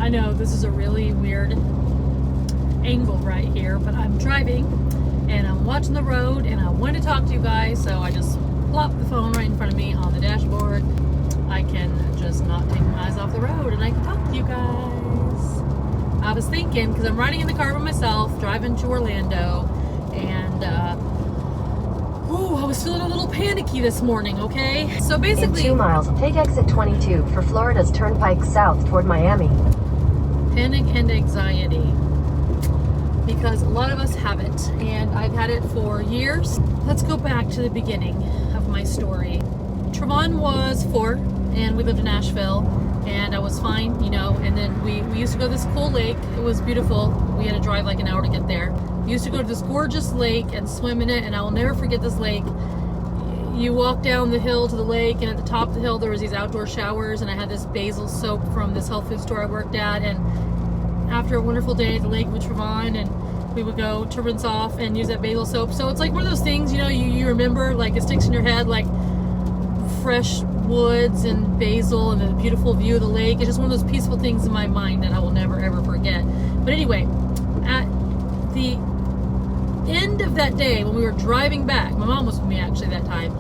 I know this is a really weird angle right here, but I'm driving and I'm watching the road and I want to talk to you guys, so I just plop the phone right in front of me on the dashboard. I can just not take my eyes off the road and I can talk to you guys. I was thinking, because I'm riding in the car by myself, driving to Orlando, and I was feeling a little panicky this morning, okay? So basically... In 2 miles, take exit 22 for Florida's Turnpike south toward Miami. Panic and anxiety. Because a lot of us have it, and I've had it for years. Let's go back to the beginning of my story. Trevon was 4, and we lived in Nashville, and I was fine, and then we used to go to this cool lake. It was beautiful. We had to drive like an hour to get there. We used to go to this gorgeous lake and swim in it, and I will never forget this lake. You walk down the hill to the lake, and at the top of the hill there was these outdoor showers, and I had this basil soap from this health food store I worked at, and after a wonderful day at the lake with Trevon, and we would go to rinse off and use that basil soap. So it's like one of those things, you remember, like it sticks in your head, like fresh woods and basil and the beautiful view of the lake. It's just one of those peaceful things in my mind that I will never ever forget. But anyway, at the end of that day when we were driving back, my mom was with me actually that time,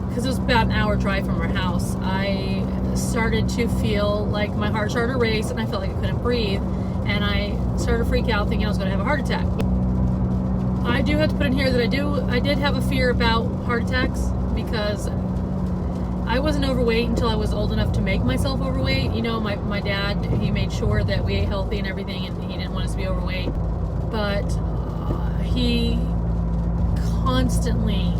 because it was about an hour drive from our house, I started to feel like my heart started to race and I felt like I couldn't breathe, and I started to freak out thinking I was going to have a heart attack. I do have to put in here that I did have a fear about heart attacks, because I wasn't overweight until I was old enough to make myself overweight. My dad, he made sure that we ate healthy and everything, and he didn't want us to be overweight. But he constantly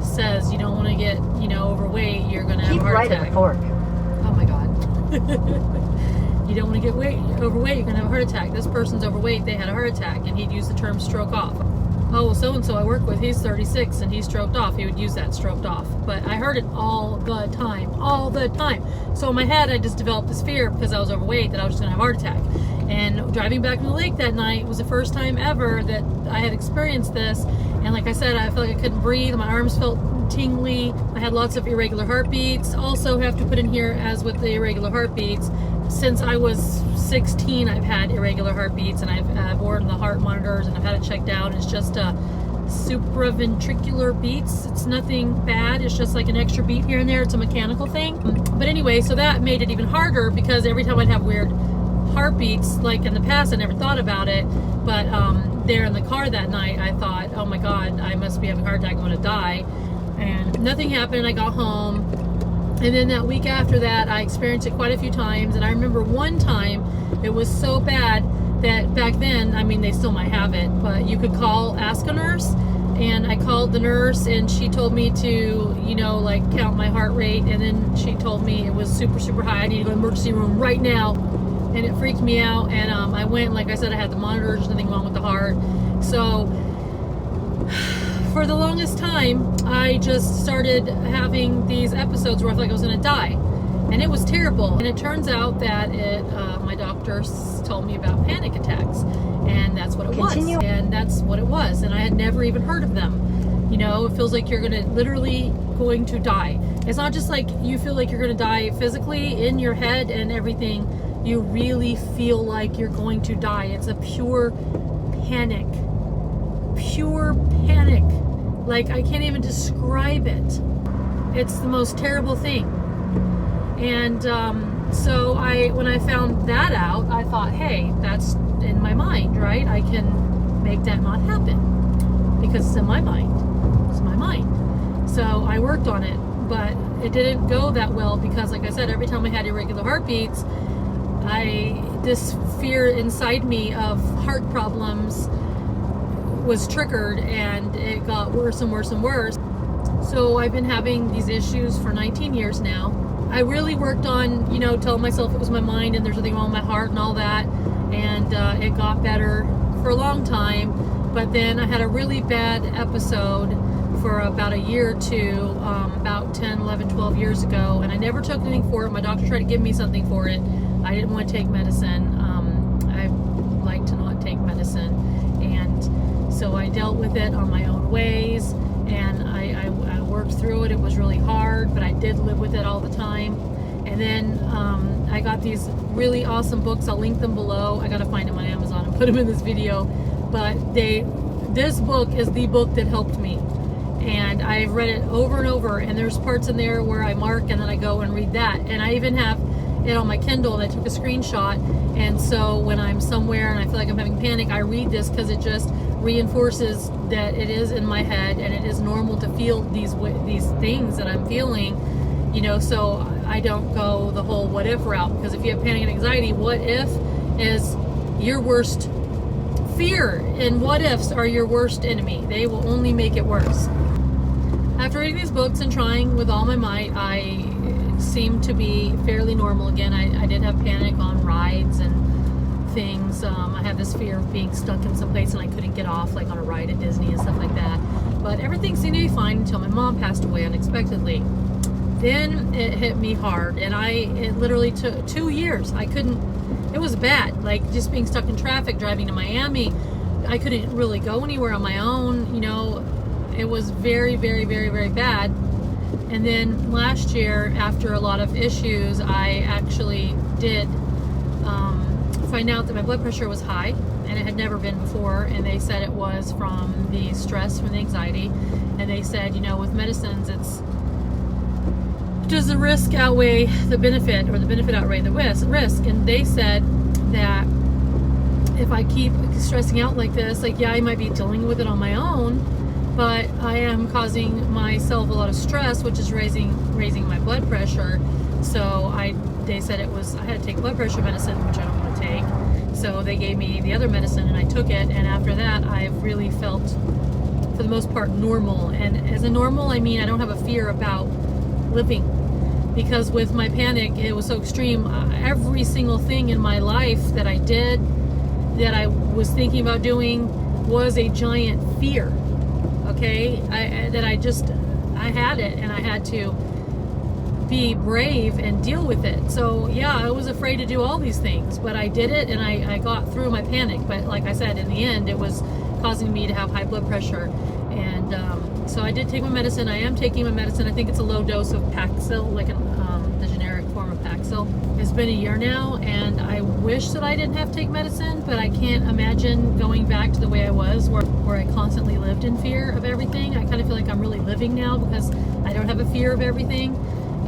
says, you don't want to get, overweight, you're going to have a heart attack. Keep right at the fork. Oh my God. You don't want to get overweight, you're going to have a heart attack. This person's overweight, they had a heart attack, and he'd use the term stroke off. Oh, well, so-and-so I work with, he's 36 and he stroked off. He would use that, stroked off. But I heard it all the time. So in my head, I just developed this fear because I was overweight that I was just going to have a heart attack. And driving back from the lake that night was the first time ever that I had experienced this. And like I said, I felt like I couldn't breathe. My arms felt tingly. I had lots of irregular heartbeats. Also have to put in here, as with the irregular heartbeats, since I was 16, I've had irregular heartbeats, and I've worn the heart monitors, and I've had it checked out. It's just supraventricular beats. It's nothing bad. It's just like an extra beat here and there. It's a mechanical thing. But anyway, so that made it even harder, because every time I'd have weird heartbeats, like in the past, I never thought about it, but there in the car that night, I thought, oh my God, I must be having a heart attack, I'm going to die. And nothing happened. I got home, and then that week after that, I experienced it quite a few times. And I remember one time it was so bad that back then, they still might have it, but you could ask a nurse. And I called the nurse, and she told me to, count my heart rate. And then she told me it was super, super high. I need to go to the emergency room right now. And it freaked me out. And I went, like I said, I had the monitors, there's nothing wrong with the heart. So for the longest time, I just started having these episodes where I felt like I was going to die. And it was terrible. And it turns out that my doctors told me about panic attacks. And that's what it was. And that's what it was. And I had never even heard of them. It feels like you're literally going to die. It's not just like you feel like you're going to die physically in your head and everything. You really feel like you're going to die. It's a pure panic. Pure panic. Like, I can't even describe it. It's the most terrible thing. And so when I found that out, I thought, hey, that's in my mind, right? I can make that not happen because it's in my mind. It's my mind. So I worked on it, but it didn't go that well, because like I said, every time I had irregular heartbeats, this fear inside me of heart problems was triggered, and it got worse and worse and worse. So I've been having these issues for 19 years now. I really worked on, telling myself it was my mind and there's nothing wrong with my heart and all that. And it got better for a long time. But then I had a really bad episode for about a year or two, about 10, 11, 12 years ago. And I never took anything for it. My doctor tried to give me something for it. I didn't want to take medicine. I like to not take medicine. And so I dealt with it on my own ways. And I worked through it. It was really hard, but I did live with it all the time. And then I got these really awesome books. I'll link them below. I gotta find them on Amazon and put them in this video. But this book is the book that helped me. And I've read it over and over, and there's parts in there where I mark and then I go and read that. And I even have it on my Kindle, and I took a screenshot. And so when I'm somewhere and I feel like I'm having panic, I read this because it just reinforces that it is in my head and it is normal to feel these things that I'm feeling, you know, so I don't go the whole what if route. Because if you have panic and anxiety, what if is your worst fear, and what ifs are your worst enemy. They will only make it worse. After reading these books and trying with all my might, I seem to be fairly normal again. I did have panic on rides and things. I had this fear of being stuck in some place and I couldn't get off, like on a ride at Disney and stuff like that. But everything seemed to be fine until my mom passed away unexpectedly. Then it hit me hard, and it literally took 2 years. It was bad, like just being stuck in traffic, driving to Miami. I couldn't really go anywhere on my own, you know. It was very, very, very, very bad. And then last year, after a lot of issues, I actually did find out that my blood pressure was high, and it had never been before. And they said it was from the stress, from the anxiety. And they said, you know, with medicines, does the risk outweigh the benefit, or the benefit outweigh the risk? And they said that if I keep stressing out like this, like, yeah, I might be dealing with it on my own, but I am causing myself a lot of stress, which is raising my blood pressure. So they said I had to take blood pressure medicine, which I don't want to take. So they gave me the other medicine, and I took it. And after that, I've really felt, for the most part, normal. And as a normal, I mean, I don't have a fear about living, because with my panic, it was so extreme. Every single thing in my life that I did, that I was thinking about doing, was a giant fear. Okay, I had it, and I had to be brave and deal with it. So yeah, I was afraid to do all these things, but I did it, and I got through my panic. But like I said, in the end, it was causing me to have high blood pressure. And so I did take my medicine. I am taking my medicine. I think it's a low dose of Paxil, like the generic form of Paxil. It's been a year now, and I wish that I didn't have to take medicine, but I can't imagine going back to the way I was, where I constantly lived in fear of everything. I kind of feel like I'm really living now, because I don't have a fear of everything.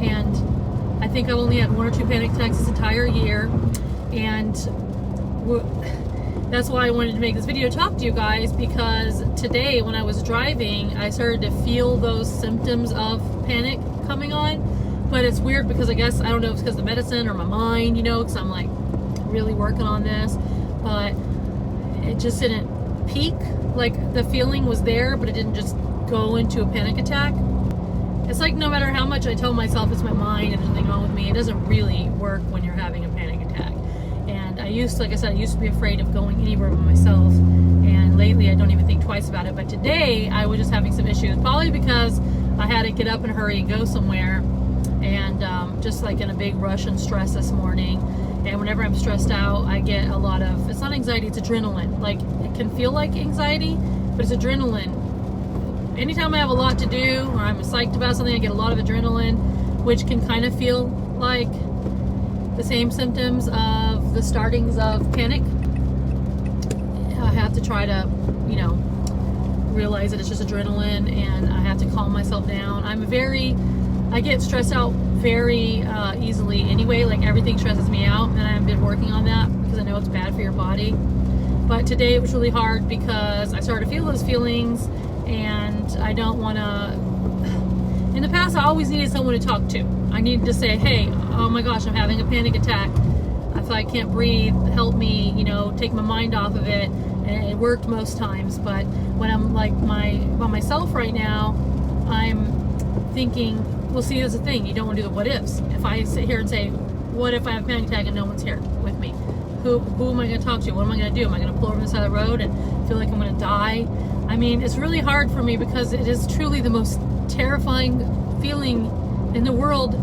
And I think I've only had 1 or 2 panic attacks this entire year. And that's why I wanted to make this video to talk to you guys, because today when I was driving, I started to feel those symptoms of panic coming on. But it's weird, because I guess, I don't know if it's because of the medicine or my mind, you know, because I'm like really working on this. But it just didn't peak. Like, the feeling was there, but it didn't just go into a panic attack. It's like, no matter how much I tell myself it's my mind and there's nothing wrong with me, it doesn't really work when you're having a panic attack. And like I said, I used to be afraid of going anywhere by myself, and lately I don't even think twice about it. But today I was just having some issues, probably because I had to get up in a hurry and go somewhere, and just like in a big rush and stress this morning. And whenever I'm stressed out, I get a lot of, it's not anxiety, it's adrenaline. Like, it can feel like anxiety, but it's adrenaline. Anytime I have a lot to do, or I'm psyched about something, I get a lot of adrenaline, which can kind of feel like the same symptoms of the startings of panic. I have to try to, you know, realize that it's just adrenaline, and I have to calm myself down. I get stressed out very easily anyway. Like, everything stresses me out, and I've been working on that because I know it's bad for your body. But today it was really hard, because I started to feel those feelings, and I don't want to. In the past, I always needed someone to talk to. I needed to say, hey, oh my gosh, I'm having a panic attack. I feel like I can't breathe. Help me, you know, take my mind off of it. And it worked most times. But when I'm like by myself right now, I'm thinking, well, see, here's the thing. You don't want to do the what ifs. If I sit here and say, what if I have a panic attack and no one's here with me? Who am I going to talk to? What am I going to do? Am I going to pull over on the side of the road and feel like I'm going to die? I mean, it's really hard for me, because it is truly the most terrifying feeling in the world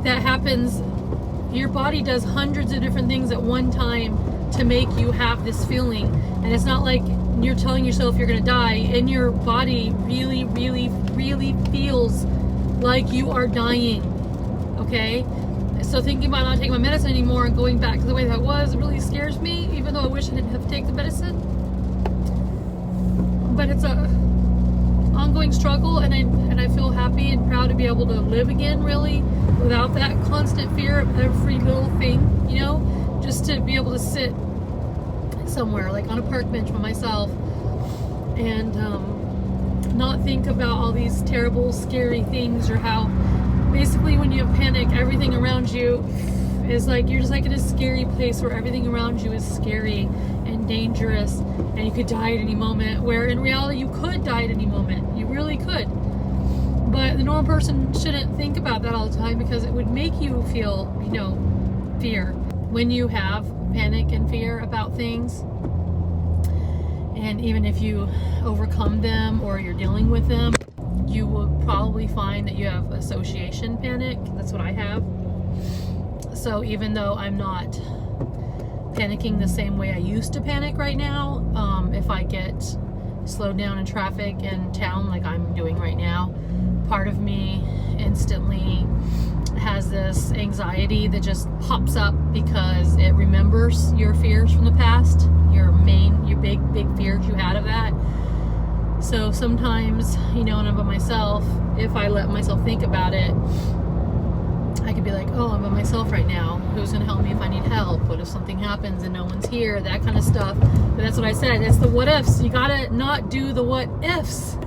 that happens. Your body does hundreds of different things at one time to make you have this feeling. And it's not like you're telling yourself you're going to die, and your body really, really, really feels like you are dying. Okay? So thinking about not taking my medicine anymore and going back to the way that was really scares me, even though I wish I didn't have to take the medicine. But it's a ongoing struggle, and I feel happy and proud to be able to live again, really, without that constant fear of every little thing, you know, just to be able to sit somewhere, like on a park bench by myself, and not think about all these terrible, scary things, or how basically when you have panic, everything around you is like, you're just like in a scary place where everything around you is scary and dangerous, and you could die at any moment, where in reality you could die at any moment. You really could. But the normal person shouldn't think about that all the time, because it would make you feel, you know, fear. When you have panic and fear about things, and even if you overcome them or you're dealing with them, you will probably find that you have association panic. That's what I have. So even though I'm not panicking the same way I used to panic right now, if I get slowed down in traffic in town like I'm doing right now, part of me instantly has this anxiety that just pops up because it remembers your fears from the past, your big fears you had of that. So sometimes, you know, when I'm by myself, if I let myself think about it, I could be like, oh, I'm by myself right now. Who's going to help me if I need help? What if something happens and no one's here? That kind of stuff. But that's what I said. It's the what ifs. You got to not do the what ifs.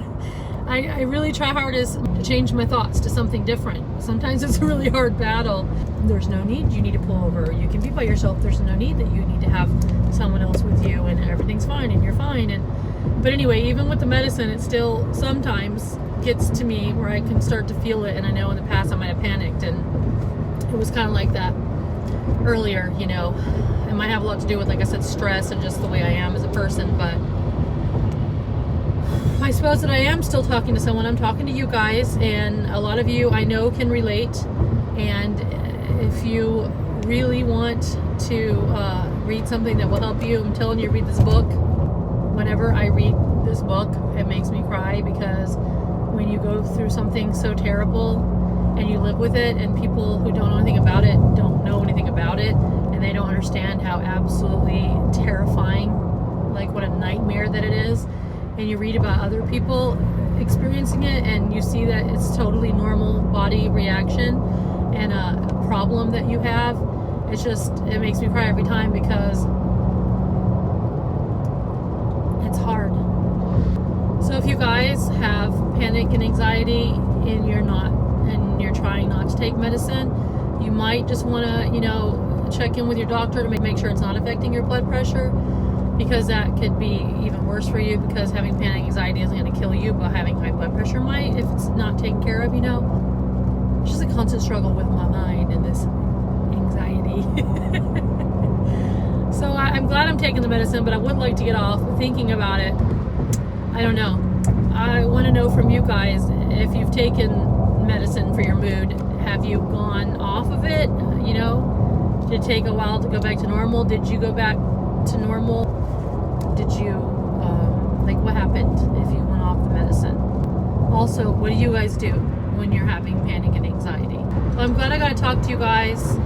I really try hardest to change my thoughts to something different. Sometimes it's a really hard battle. There's no need you need to pull over. You can be by yourself. There's no need that you need to have someone else with you, and everything's fine and you're fine. But anyway, even with the medicine, it still sometimes gets to me where I can start to feel it. And I know in the past I might have panicked, and it was kind of like that earlier, you know. It might have a lot to do with, like I said, stress and just the way I am as a person, but I suppose that I am still talking to someone. I'm talking to you guys, and a lot of you I know can relate. And if you really want to read something that will help you, I'm telling you, read this book. Whenever I read this book, it makes me cry, because when you go through something so terrible and you live with it, and people who don't know anything about it don't know anything about it, and they don't understand how absolutely terrifying, like what a nightmare that it is, and you read about other people experiencing it, and you see that it's totally normal body reaction and a problem that you have, it makes me cry every time, because it's hard. So if you guys have panic and anxiety and you're trying not to take medicine, you might just want to, you know, check in with your doctor to make sure it's not affecting your blood pressure, because that could be even worse for you, because having panic and anxiety isn't going to kill you, but having high blood pressure might, if it's not taken care of, you know. It's just a constant struggle with my mind and this anxiety. So I'm glad I'm taking the medicine, but I would like to get off thinking about it. I don't know. I want to know from you guys, if you've taken medicine for your mood, have you gone off of it? You know, did it take a while to go back to normal? Did you go back to normal? Did you, what happened if you went off the medicine? Also, what do you guys do when you're having panic and anxiety? So I'm glad I got to talk to you guys.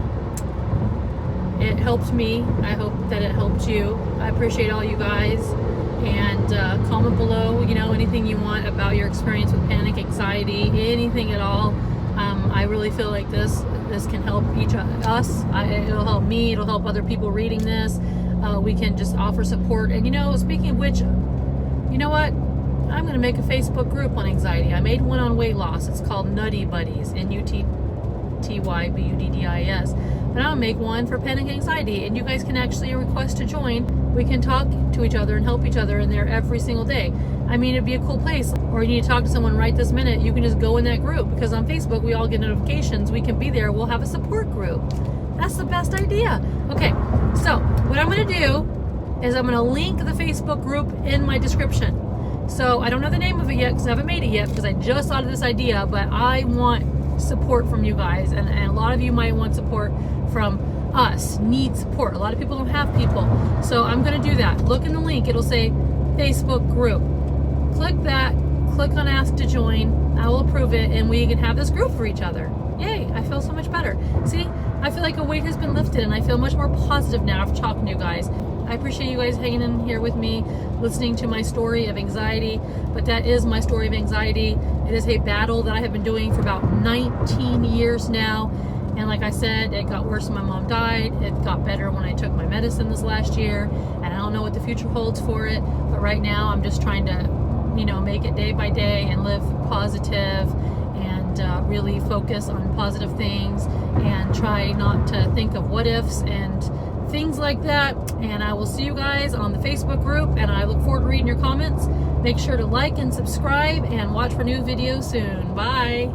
It helped me. I hope that it helped you. I appreciate all you guys. And comment below, you know, anything you want about your experience with panic, anxiety, anything at all. I really feel like this can help us. It'll help me. It'll help other people reading this. We can just offer support. And, you know, speaking of which, you know what? I'm going to make a Facebook group on anxiety. I made one on weight loss. It's called Nutty Buddies, NUTTYBUDDIS. But I'm going to make one for panic and anxiety, and you guys can actually request to join. We can talk to each other and help each other in there every single day. I mean, it'd be a cool place. Or you need to talk to someone right this minute, you can just go in that group, because on Facebook we all get notifications. We can be there. We'll have a support group. That's the best idea. Okay, so what I'm going to do is I'm going to link the Facebook group in my description. So I don't know the name of it yet, because I haven't made it yet, because I just thought of this idea, but I want support from you guys, and a lot of you might want support from us, need support. A lot of people don't have people. So I'm going to do that. Look in the link. It'll say Facebook group. Click that. Click on ask to join. I will approve it, and we can have this group for each other. Yay, I feel so much better. See, I feel like a weight has been lifted and I feel much more positive now after talking to you guys. I appreciate you guys hanging in here with me, listening to my story of anxiety, but that is my story of anxiety. It is a battle that I have been doing for about 19 years now. And like I said, it got worse when my mom died. It got better when I took my medicine this last year. And I don't know what the future holds for it. But right now, I'm just trying to, make it day by day and live positive and really focus on positive things and try not to think of what ifs and things like that. And I will see you guys on the Facebook group, and I look forward to reading your comments. Make sure to like and subscribe and watch for new videos soon. Bye.